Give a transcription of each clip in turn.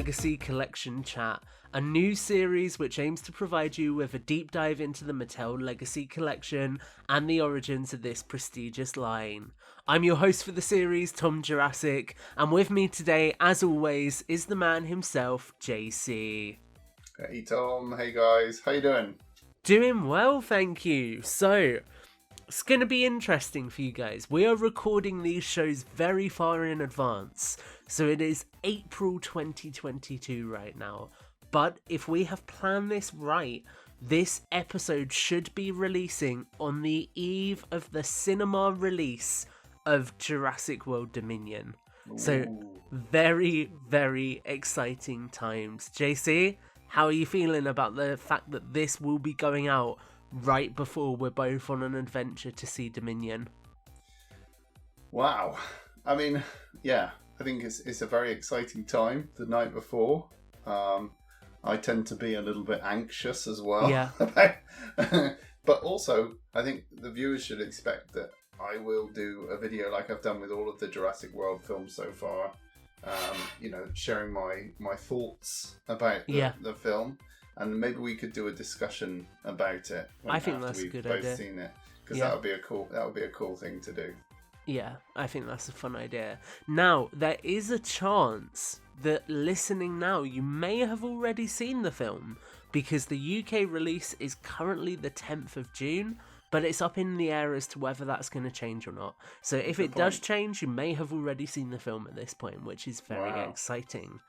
Legacy Collection Chat, a new series which aims to provide you with a deep dive into the Mattel Legacy Collection and the origins of this prestigious line. I'm your host for the series, Tom Jurassic, and with me today, as always, is the man himself, JC. Hey Tom, hey guys, how you doing? Doing well, thank you. So, it's going to be interesting for you guys. We are recording these shows very far in advance. So it is April 2022 right now. But if we have planned this right, this episode should be releasing on the eve of the cinema release of Jurassic World Dominion. Ooh. So very, very exciting times. JC, how are you feeling about the fact that this will be going out right before we're both on an adventure to see Dominion? Wow. I mean, yeah, I think it's a very exciting time the night before. I tend to be a little bit anxious as well. Yeah. But also, I think the viewers should expect that I will do a video like I've done with all of the Jurassic World films so far. Sharing my thoughts about the film. And maybe we could do a discussion about it. I think that's a good idea. Both seen it, because that would be a cool thing to do. Yeah, I think that's a fun idea. Now, there is a chance that listening now, you may have already seen the film, because the UK release is currently the 10th of June, but it's up in the air as to whether that's going to change or not. So if it does change, you may have already seen the film at this point, which is very exciting.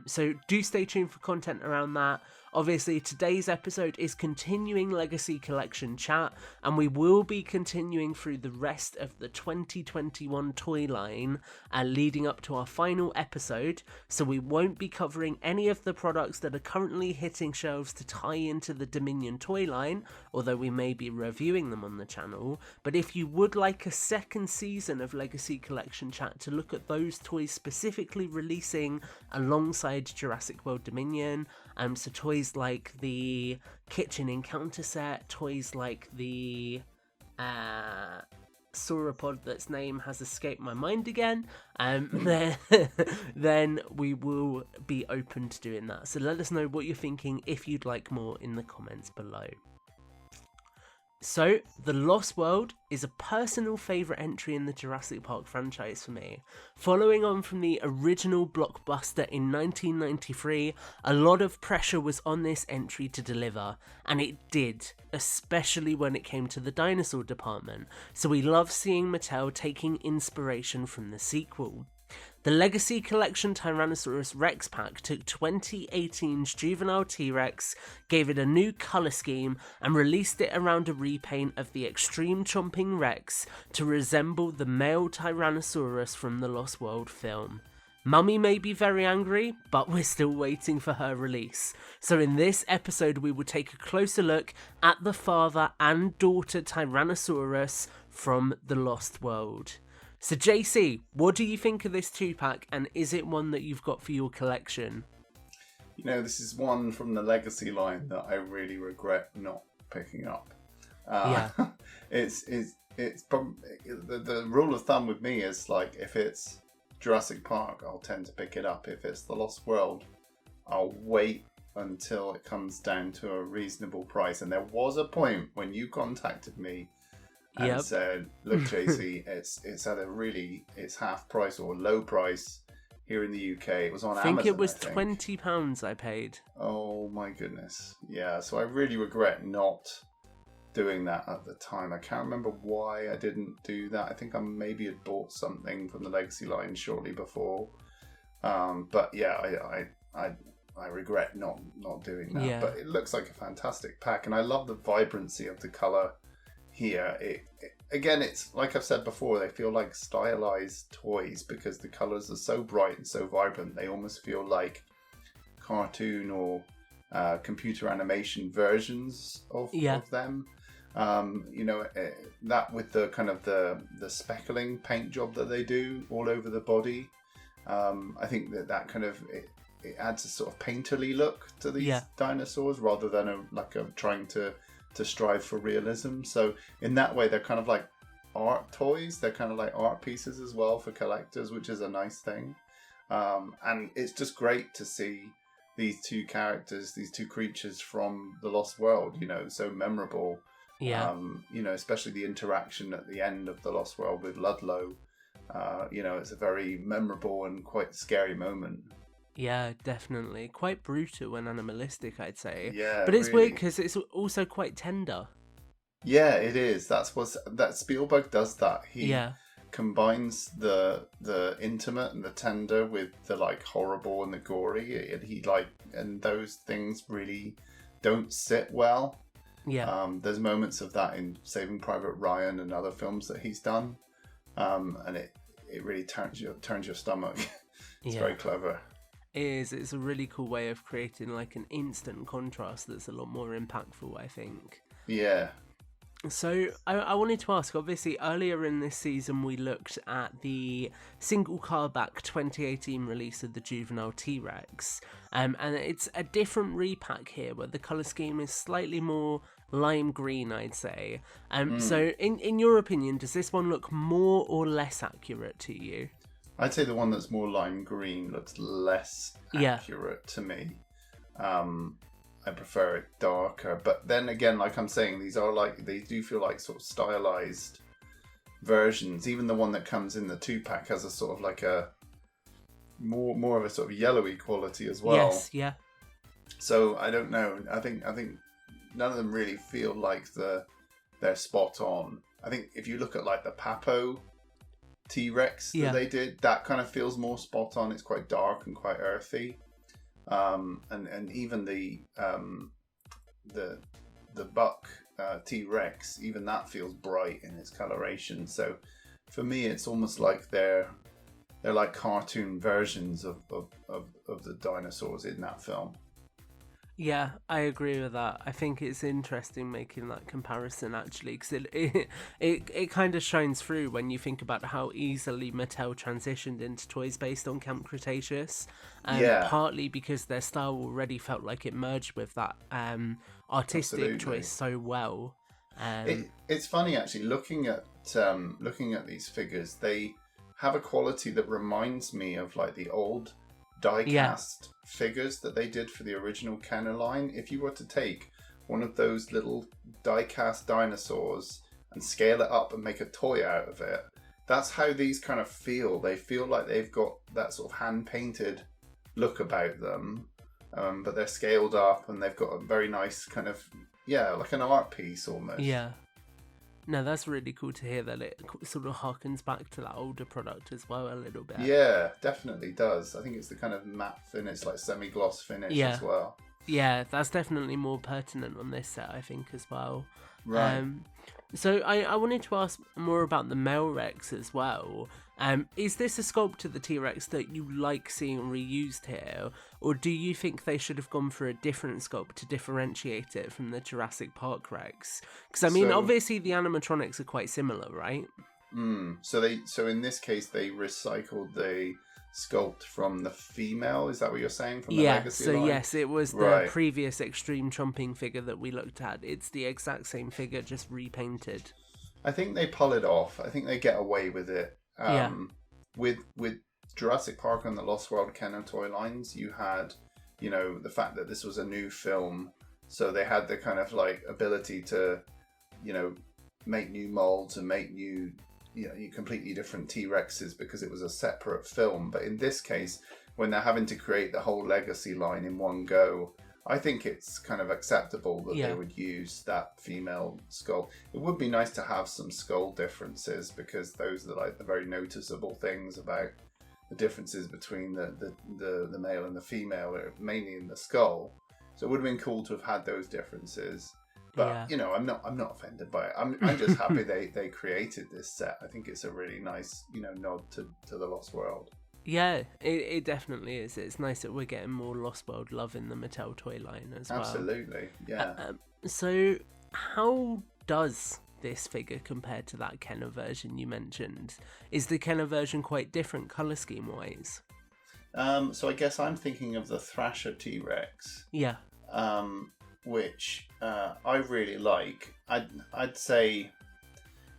So do stay tuned for content around that. Obviously, today's episode is continuing Legacy Collection Chat, and we will be continuing through the rest of the 2021 toy line leading up to our final episode, so we won't be covering any of the products that are currently hitting shelves to tie into the Dominion toy line, although we may be reviewing them on the channel. But if you would like a second season of Legacy Collection Chat to look at those toys specifically releasing alongside Jurassic World Dominion, so toys like the kitchen encounter set, toys like the sauropod that's name has escaped my mind again, then we will be open to doing that. So let us know what you're thinking if you'd like more in the comments below. So, The Lost World is a personal favourite entry in the Jurassic Park franchise for me. Following on from the original blockbuster in 1993, a lot of pressure was on this entry to deliver, and it did, especially when it came to the dinosaur department, so we love seeing Mattel taking inspiration from the sequel. The Legacy Collection Tyrannosaurus Rex pack took 2018's juvenile T-Rex, gave it a new colour scheme, and released it around a repaint of the Extreme Chomping Rex to resemble the male Tyrannosaurus from the Lost World film. Mummy may be very angry, but we're still waiting for her release. So in this episode we will take a closer look at the father and daughter Tyrannosaurus from the Lost World. So JC, what do you think of this 2-pack, and is it one that you've got for your collection? You know, this is one from the Legacy line that I really regret not picking up. It's probably, the rule of thumb with me is like, if it's Jurassic Park, I'll tend to pick it up. If it's The Lost World, I'll wait until it comes down to a reasonable price. And there was a point when you contacted me and said, look, JC, it's half price or low price here in the UK. It was on Amazon. It was £20 I paid. Oh my goodness. Yeah, so I really regret not doing that at the time. I can't remember why I didn't do that. I think I maybe had bought something from the Legacy line shortly before. But yeah, I regret not doing that. Yeah. But it looks like a fantastic pack, and I love the vibrancy of the colour here. Again, it's like I've said before, they feel like stylized toys because the colors are so bright and so vibrant. They almost feel like cartoon or computer animation versions of them. That with the kind of the speckling paint job that they do all over the body. I think that kind of it adds a sort of painterly look to these dinosaurs rather than trying to strive for realism. So in that way, they're kind of like art toys. They're kind of like art pieces as well for collectors, which is a nice thing. And it's just great to see these two characters, these two creatures from the Lost World, so memorable. Yeah. Especially the interaction at the end of the Lost World with Ludlow. It's a very memorable and quite scary moment. Yeah, definitely. Quite brutal and animalistic, I'd say. Yeah, but it's really. weird because it's also quite tender. Yeah, it is. That Spielberg does that. He Yeah. combines the intimate and the tender with the like horrible and the gory, and those things really don't sit well. Yeah. There's moments of that in Saving Private Ryan and other films that he's done, and it really turns your stomach. It's very clever. It is. It's a really cool way of creating like an instant contrast that's a lot more impactful, I think. Yeah. So I wanted to ask, obviously earlier in this season we looked at the single car back 2018 release of the Juvenile T-Rex, and it's a different repack here where the colour scheme is slightly more lime green, I'd say. So in your opinion, does this one look more or less accurate to you? I'd say the one that's more lime green looks less accurate to me. I prefer it darker, but then again, like I'm saying, they do feel like sort of stylized versions. Even the one that comes in the 2-pack has a sort of like a more of a sort of yellowy quality as well. Yes, yeah. So I don't know. I think none of them really feel like they're spot on. I think if you look at like the Papo T-Rex that they did, that kind of feels more spot on. It's quite dark and quite earthy. And even the Buck T-Rex, even that feels bright in its coloration. So for me, it's almost like they're like cartoon versions of the dinosaurs in that film. Yeah, I agree with that. I think it's interesting making that comparison actually, because it kind of shines through when you think about how easily Mattel transitioned into toys based on Camp Cretaceous. Partly because their style already felt like it merged with that artistic choice so well. It's funny actually looking at these figures. They have a quality that reminds me of like the old die-cast figures that they did for the original Kenner line. If you were to take one of those little die-cast dinosaurs and scale it up and make a toy out of it, that's how these kind of feel. They feel like they've got that sort of hand-painted look about them, but they're scaled up and they've got a very nice kind of, like an art piece almost. Yeah. No, that's really cool to hear that it sort of harkens back to that older product as well a little bit. Yeah, definitely does. I think it's the kind of matte finish, like semi-gloss finish as well. Yeah, that's definitely more pertinent on this set, I think, as well. Right. So I wanted to ask more about the male Rex as well. Is this a sculpt of the T-Rex that you like seeing reused here? Or do you think they should have gone for a different sculpt to differentiate it from the Jurassic Park Rex? Because, I mean, obviously the animatronics are quite similar, right? So in this case, they recycled the sculpt from the female. Is that what you're saying? From the Legacy line? Yes, it was the previous Extreme Chomping figure that we looked at. It's the exact same figure, just repainted. I think they pull it off. I think they get away with it. With Jurassic Park and the Lost World Kenner toy lines, you had, the fact that this was a new film, so they had the kind of like ability to, make new molds and make new, completely different T-Rexes because it was a separate film. But in this case, when they're having to create the whole Legacy line in one go, I think it's kind of acceptable that they would use that female skull. It would be nice to have some skull differences because those are like the very noticeable things about the differences between the male and the female, mainly in the skull. So it would have been cool to have had those differences. But I'm not offended by it. I'm just happy they created this set. I think it's a really nice nod to the Lost World. Yeah, it definitely is. It's nice that we're getting more Lost World love in the Mattel toy line as well. Absolutely, yeah. So how does this figure compare to that Kenner version you mentioned? Is the Kenner version quite different colour scheme-wise? So I guess I'm thinking of the Thrasher T-Rex. Yeah. Which I really like. I'd say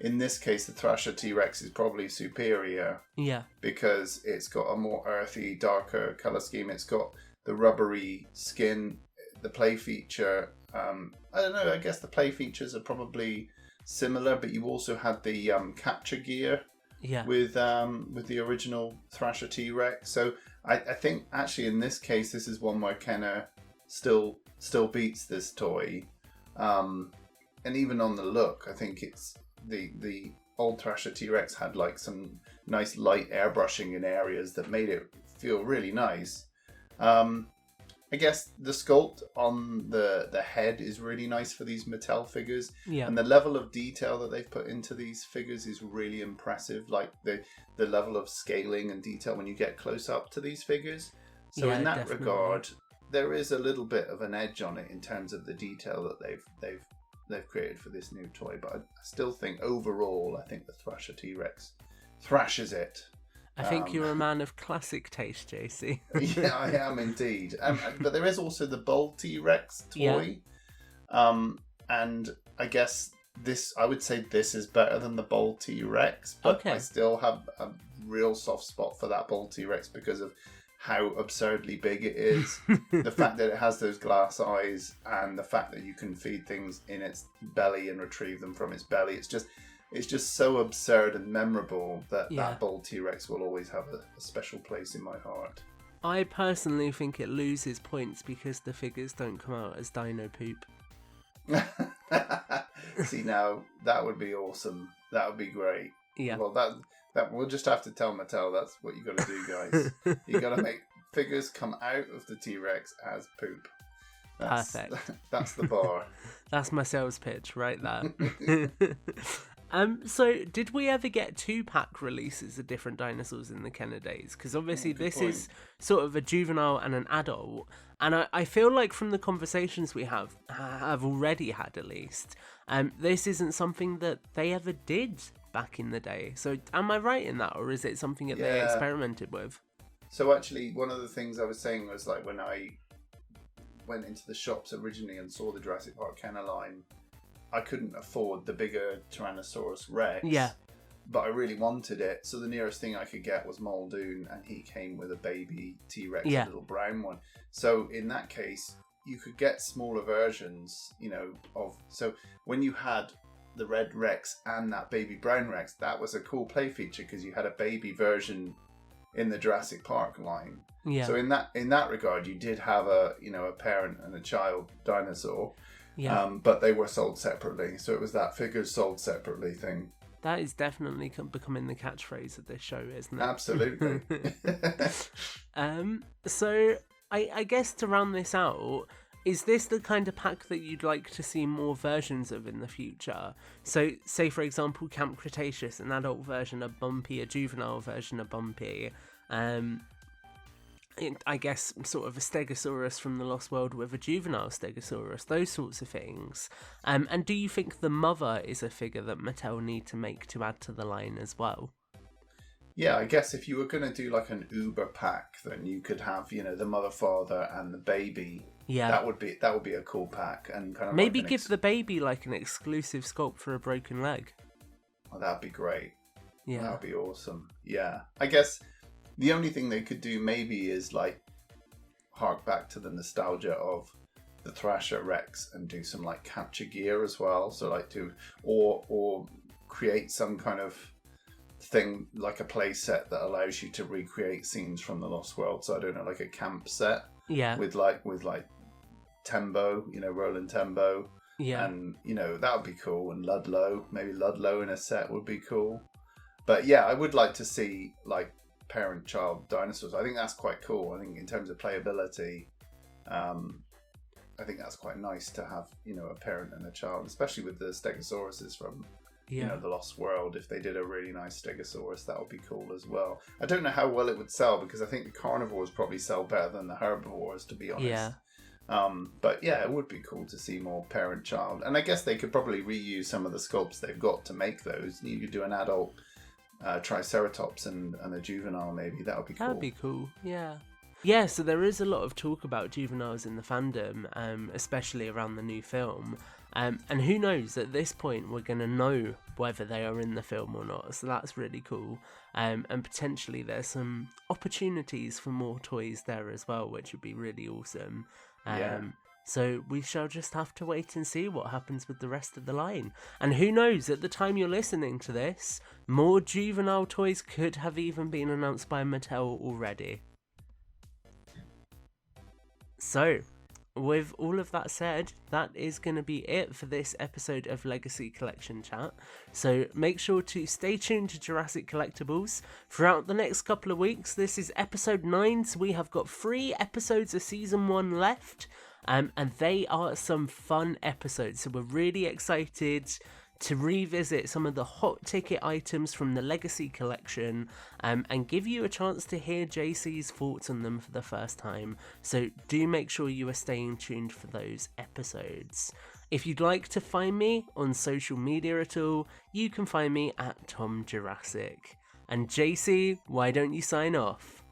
in this case, the Thrasher T-Rex is probably superior. Yeah. Because it's got a more earthy, darker colour scheme. It's got the rubbery skin, the play feature. I don't know, I guess the play features are probably similar, but you also had the capture gear with the original Thrasher T-Rex. So I think actually in this case, this is one where Kenner still beats this toy. And even on the look, I think it's the old Thrasher T-Rex had like some nice light airbrushing in areas that made it feel really nice. I guess the sculpt on the head is really nice for these Mattel figures. Yeah. And the level of detail that they've put into these figures is really impressive. Like the level of scaling and detail when you get close up to these figures. So in that regard, there is a little bit of an edge on it in terms of the detail that they've created for this new toy. But I still think overall, I think the Thrasher T-Rex thrashes it. I think you're a man of classic taste, JC. Yeah, I am indeed. But there is also the Bull T-Rex toy. Yeah. And I guess I would say this is better than the Bull T-Rex. But I still have a real soft spot for that Bull T-Rex because of how absurdly big it is. The fact that it has those glass eyes and the fact that you can feed things in its belly and retrieve them from its belly. It's just so absurd and memorable that that Bull T-Rex will always have a special place in my heart. I personally think it loses points because the figures don't come out as dino poop. See, now, that would be awesome. That would be great. Yeah. Well, that we'll just have to tell Mattel that's what you got to do, guys. You got to make figures come out of the T-Rex as poop. Perfect. That's the bar. That's my sales pitch, right there. So did we ever get 2-pack releases of different dinosaurs in the Kenner days? Because obviously this is sort of a juvenile and an adult, and I feel like from the conversations we have already had at least, this isn't something that they ever did back in the day. So am I right in that, or is it something that they experimented with? So actually, one of the things I was saying was like when I went into the shops originally and saw the Jurassic Park Kenner line, I couldn't afford the bigger Tyrannosaurus Rex. Yeah. But I really wanted it, so the nearest thing I could get was Muldoon, and he came with a baby T-Rex, a little brown one. So in that case, you could get smaller versions, so when you had the Red Rex and that baby brown Rex, that was a cool play feature because you had a baby version in the Jurassic Park line. Yeah. So in that regard, you did have a parent and a child dinosaur. Yeah. But they were sold separately, so it was that figures sold separately thing. That is definitely becoming the catchphrase of this show, isn't it? Absolutely. So I guess to round this out, is this the kind of pack that you'd like to see more versions of in the future? So, say for example, Camp Cretaceous, an adult version of Bumpy, a juvenile version of Bumpy. I guess sort of a Stegosaurus from the Lost World with a juvenile Stegosaurus, those sorts of things. And do you think the mother is a figure that Mattel need to make to add to the line as well? Yeah, I guess if you were going to do like an Uber pack, then you could have, the mother, father, and the baby. Yeah, that would be a cool pack, and kind of maybe give the baby like an exclusive sculpt for a broken leg. Oh, that'd be great. Yeah, that'd be awesome. Yeah, I guess. The only thing they could do maybe is like hark back to the nostalgia of the Thrasher Rex and do some like capture gear as well. So like or create some kind of thing like a play set that allows you to recreate scenes from the Lost World. So I don't know, like a camp set. Yeah. With like Tembo, Roland Tembo. Yeah. And that would be cool. And Ludlow, maybe Ludlow in a set would be cool. But yeah, I would like to see like parent-child dinosaurs. I think that's quite cool. I think in terms of playability, I think that's quite nice to have, a parent and a child, especially with the Stegosauruses from, the Lost World. If they did a really nice Stegosaurus, that would be cool as well. I don't know how well it would sell because I think the carnivores probably sell better than the herbivores, to be honest. Yeah. But yeah, it would be cool to see more parent-child. And I guess they could probably reuse some of the sculpts they've got to make those. You could do an adult Triceratops and a juvenile, maybe. That would be cool. That would be cool, yeah. Yeah, so there is a lot of talk about juveniles in the fandom, especially around the new film. And who knows, at this point, we're going to know whether they are in the film or not. So that's really cool. And potentially there's some opportunities for more toys there as well, which would be really awesome. Yeah. So we shall just have to wait and see what happens with the rest of the line. And who knows, at the time you're listening to this, more juvenile toys could have even been announced by Mattel already. So, with all of that said, that is going to be it for this episode of Legacy Collection Chat. So make sure to stay tuned to Jurassic Collectibles throughout the next couple of weeks. This is episode 9, so we have got 3 episodes of season 1 left. And they are some fun episodes, so we're really excited to revisit some of the hot ticket items from the Legacy collection and give you a chance to hear JC's thoughts on them for the first time. So do make sure you are staying tuned for those episodes. If you'd like to find me on social media at all, you can find me at Tom Jurassic. And JC, why don't you sign off?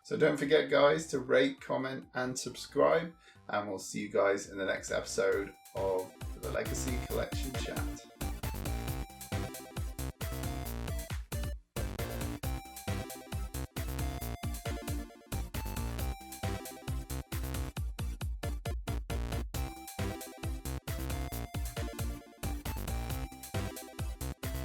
So don't forget, guys, to rate, comment, and subscribe. And we'll see you guys in the next episode of the Legacy Collection Chat.